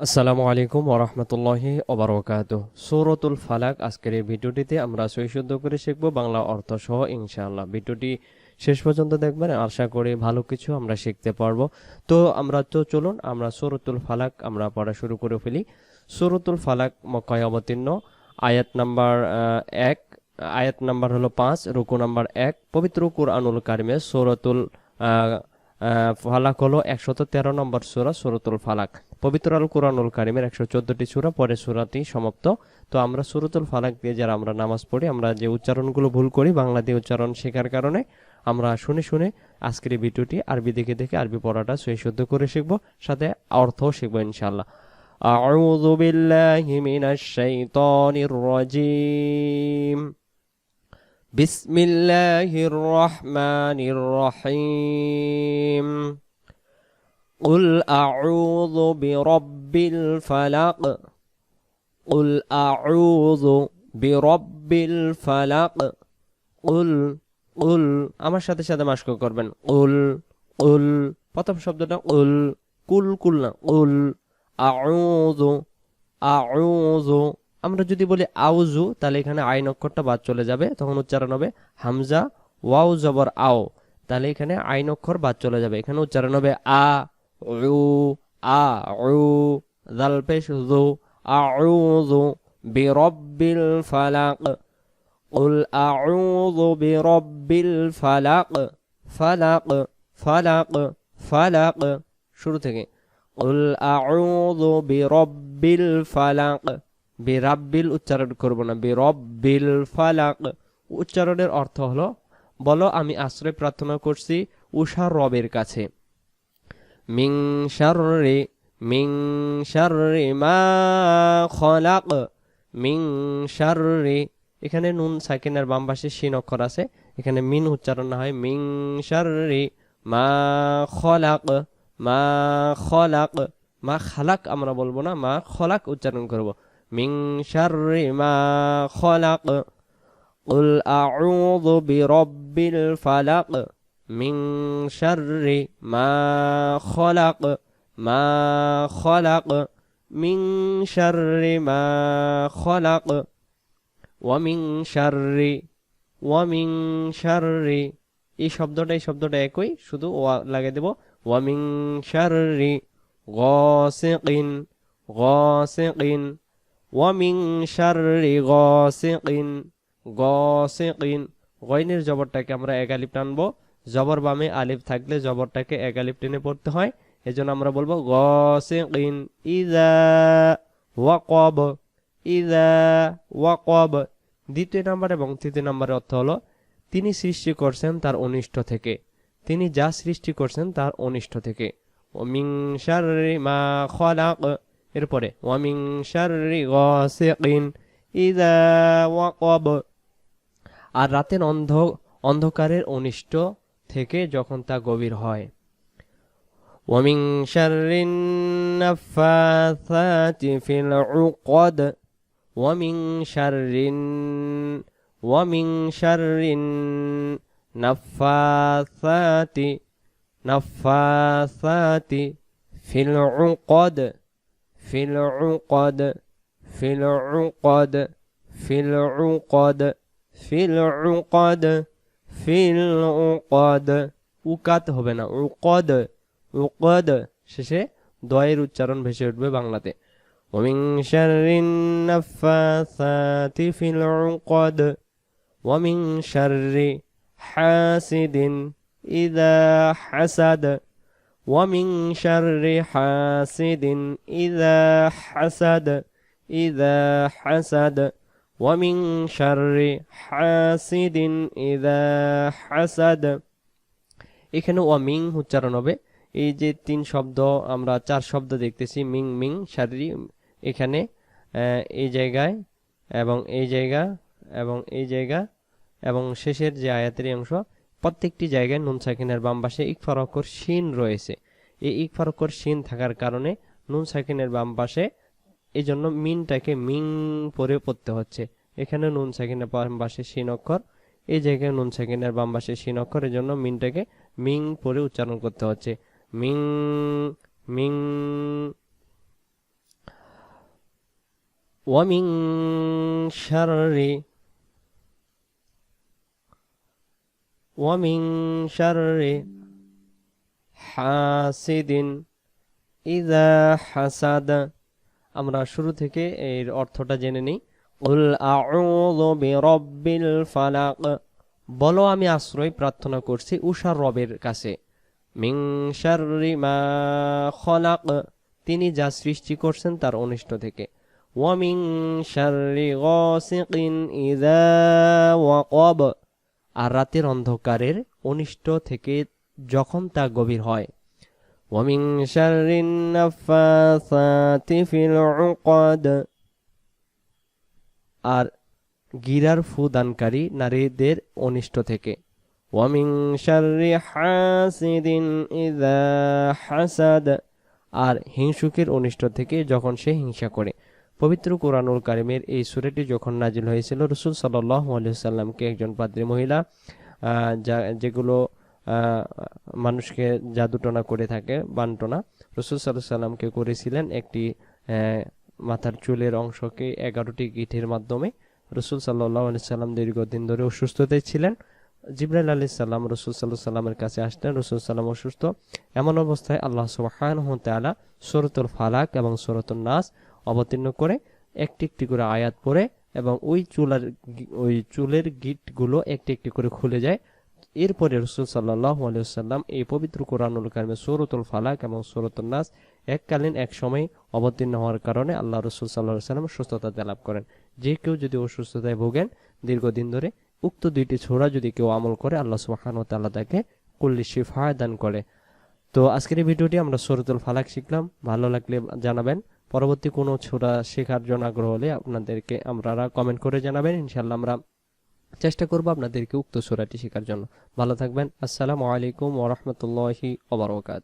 আসসালামু আলাইকুম ওরহমতুল্লাহি ওবারকাতুহ। সূরাতুল ফালাক আজকের এই ভিডিওটিতে আমরা সহি শুদ্ধ করে শিখব বাংলা অর্থ সহ ইনশাআল্লাহ। ভিডিওটি শেষ পর্যন্ত দেখবেন, আশা করি ভালো কিছু আমরা শিখতে পারবো। চলুন আমরা সূরাতুল ফালাক আমরা পড়া শুরু করে ফেলি। সূরাতুল ফালাক মক্কায় অবতীর্ণ। আয়াত নাম্বার ১, আয়াত নাম্বার হলো ৫, রুকু নাম্বার ১। পবিত্র কুরআনুল কারিমে সূরাতুল ফালাক হলো ১১৩ নম্বর সূরা সূরাতুল ফালাক। পবিত্র আল কুরআনুল কারিমের ১১৪টি সূরা, পরে সূরাটি সমাপ্ত। তো আমরা সূরাতুল ফালাক দিয়ে যারা আমরা নামাজ পড়ি, আমরা যে উচ্চারণগুলো ভুল করি বাংলা দিয়ে উচ্চারণ শেখার কারণে, আমরা শুনে শুনে আজকের এই ভিডিওটি আরবি দেখে দেখে আরবি পড়াটা সহি শুদ্ধ করে শিখবো, সাথে অর্থও শিখবো ইনশাআল্লাহ। আউযু বিল্লাহি মিনাশ শাইতানির রাজিম। বিসমিল্লাহির রহমানির রহিম। قل أعوذ برب الفلق قل أعوذ برب الفلق قل قل আমার সাথে সাথে মাশক করবেন। قل قل প্রথম শব্দটা قل, কুল কুল না, قل أعوذ أعوذ। আমরা যদি বলি আউযু, তাহলে এখানে আইন অক্ষরটা বাদ চলে যাবে, তখন উচ্চারণ হবে হামজা ওয়াও জবর আও, তাহলে এখানে আইন অক্ষর বাদ চলে যাবে, এখানে উচ্চারণ হবে আ উ আ উ দাল পেশ যু আউযু বিরাব্বিল ফালাক। কুল আউযু বিরাব্বিল ফালাক। ফালাক ফালাক ফালাক, শুরু থেকে কুল আউযু বিরাব্বিল ফালাক। বিরাব্বিল উচ্চারণ করব না, বিরাব্বিল ফালাক। উচ্চারণের অর্থ হলো, বলো আমি আশ্রয় প্রার্থনা করছি উষার রবের কাছে। মিং শাররি মা খলাক। মিং শাররি, এখানে নুন সাকিনের বাম পাশে শিন অক্ষর আছে, এখানে মিন উচ্চারণ না হয় মিং শাররি মা খলাক। মা খলাক, মা খালাক আমরা বলবো না, মা খলাক উচ্চারণ করব। মিং শাররি মা খলাক। কুল আউযু বিরাব্বিল ফালাক মিং শাররি মা খলাক। মা খলাক মিং শাররি মা খলাক। ওয়ামিং শাররি, এই শব্দটা একই, শুধু ওয়া লাগিয়ে দেব। ওয়ামিং শাররি গাসিকিন গাসিকিন। ওয়ামিং শাররি গাসিকিন। গয়নের জবরটাকে আমরা এক আলিফ টানবো, জবর বামে আলিফ থাকলে জবরটাকে এক আলিফ টেনে পড়তে হয়, এজন্য আমরা বলবো গাসিকিন। ইযা ওয়াকাব ইযা ওয়াকাব। দ্বিতীয় নাম্বার এবং তৃতীয় নাম্বারের অর্থ হলো, তিনি সৃষ্টি করছেন তার অনিষ্ট থেকে, তিনি যা সৃষ্টি করছেন তার অনিষ্ট থেকে। ওয়ামিং শাররি মা খলাক, এরপরে ওয়ামিং শাররি গাসিকিন ইযা ওয়াকাব। আর রাতের অন্ধকারের অনিষ্ট থেকে যখন তা গভীর হয়। ওয়ামিং শাররিন নাফাসাতি ফিল উকদ। ওয়ামিং শাররিন নাফাসাতি ফিল উকদ। ফিল উকদ ফিল উকদ ফিল উকদ ফিল উকদ ফিল উকদ। উকাত হবে না, উকদ উকদ, শেষে দয়ের উচ্চারণ ভেসে উঠবে বাংলাতে। ওয়ামিং শাররিন নাফাসাতি ফিল উকদ। ওয়ামিং শাররি হাসিদিন ইযা হাসাদ। ওয়ামিং শাররি হাসিদিন ইযা হাসাদ। ইযা হাসাদ। ওয়ামিং শাররি হাসিদিন ইযা হাসাদ। এখানে ওয়ামিং উচ্চারণ হবে। এই যে তিন শব্দ, আমরা চার শব্দ দেখতেছি, মিং মিং শাররি, এখানে এই জায়গায় এবং এই জায়গা এবং এই জায়গা এবং শেষের যে আয়াতের অংশ, প্রত্যেকটি জায়গায় নুন সাকিনের বাম পাশে ইকফার অক্ষর শিন রয়েছে। এই ইকফার অক্ষর শিন থাকার কারণে নুন সাকিনের বাম পাশে, এই জন্য মিনটাকে মিং পরে পড়তে হচ্ছে। এখানে নুন সাকিনের বাম পাশে শিন অক্ষর, এই জায়গায় নুন সাকিনের বাম পাশে শিন অক্ষর, এই জন্য মিনটাকে মিং পরে উচ্চারণ করতে হচ্ছে। মিং মিং ومن شر ومن شر حاسد إذا حسد আমরা শুরু থেকে এর অর্থটা জেনে নিই কুল আউযু বিরাব্বিল ফালাক বলো আমি আশ্রয় প্রার্থনা করছি উষার রবের কাছে মিন শাররি মা খলাক তিনি যা সৃষ্টি করছেন তার অনিষ্ট থেকে ওয়া মিন শাররি গাসিকিন ইযা ওয়াকাব আর রাতের অন্ধকারের অনিষ্ট থেকে যখন তা গভীর হয় ওয়া মিন শাররিন নাফাসাতি ফিল উকাদ আর গিরার ফু দানকারী নারীদের অনিষ্ট থেকে ওয়া মিন শাররি হাসিদিন ইযা হাসাদ আর হিংসুকের অনিষ্ট থেকে যখন সে হিংসা করে পবিত্র কোরআনুল কারিমের এই সূরাটি যখন নাজিল হয়েছিল রাসূল সাল্লাল্লাহু আলাইহি সাল্লামকে একজন পাদ্রী মহিলা যেগুলো মানুষকে জাদুটনা করে থাকে বানটনা রাসূল সাল্লাল্লাহু আলাইহি সাল্লামকে করেছিলেন একটি মাথার চুলের অংশকে 11টি গিঁঠের মাধ্যমে রাসূল সাল্লাল্লাহু আলাইহি সাল্লাম দীর্ঘদিন ধরে অসুস্থতায় ছিলেন জিবরাইল আলাইহিস সালাম রাসূল সাল্লাল্লাহু আলাইহি সাল্লামের কাছে আসলেন রাসূল সাল্লাম অসুস্থ এমন অবস্থায় আল্লাহ সুবহানাহু ওয়া তাআলা সূরাতুল ফালাক এবং সূরাতুন নাস অবতীর্ণ করে একটি একটি করে আয়াত পড়ে এবং ওই চুলের গিঁটগুলো একটি একটি করে খুলে যায় এরপরে রাসূল সাল্লাল্লাহু আলাইহি ওয়াসাল্লাম এই পবিত্র কোরআনুল কারিমে সূরাতুল ফালাক এবং সূরাতুন নাস এককালীন এক সময় অবতীর্ণ হওয়ার কারণে আল্লাহ রাসূল সাল্লাল্লাহু আলাইহি ওয়াসাল্লাম সুস্থতা লাভ করেন যে কেউ যদি অসুস্থতায় ভোগেন দীর্ঘদিন ধরে উক্ত দুইটি সূরা যদি কেউ আমল করে আল্লাহ সুবহানাহু ওয়া তাআলা তাকে কুল্লি শিফা দান করে তো আজকের এই ভিডিওটি আমরা সূরাতুল ফালাক শিখলাম ভালো লাগলে জানাবেন পরবর্তী কোনো সূরা শেখার জন্য আগ্রহ হলে আপনাদেরকে আপনারা কমেন্ট করে জানাবেন ইনশাআল্লাহ আমরা চেষ্টা করব আপনাদেরকে উক্ত সূরাটি শেখার জন্য ভালো থাকবেন আসসালামু আলাইকুম ওয়া রাহমাতুল্লাহি ওয়া বারাকাতুহু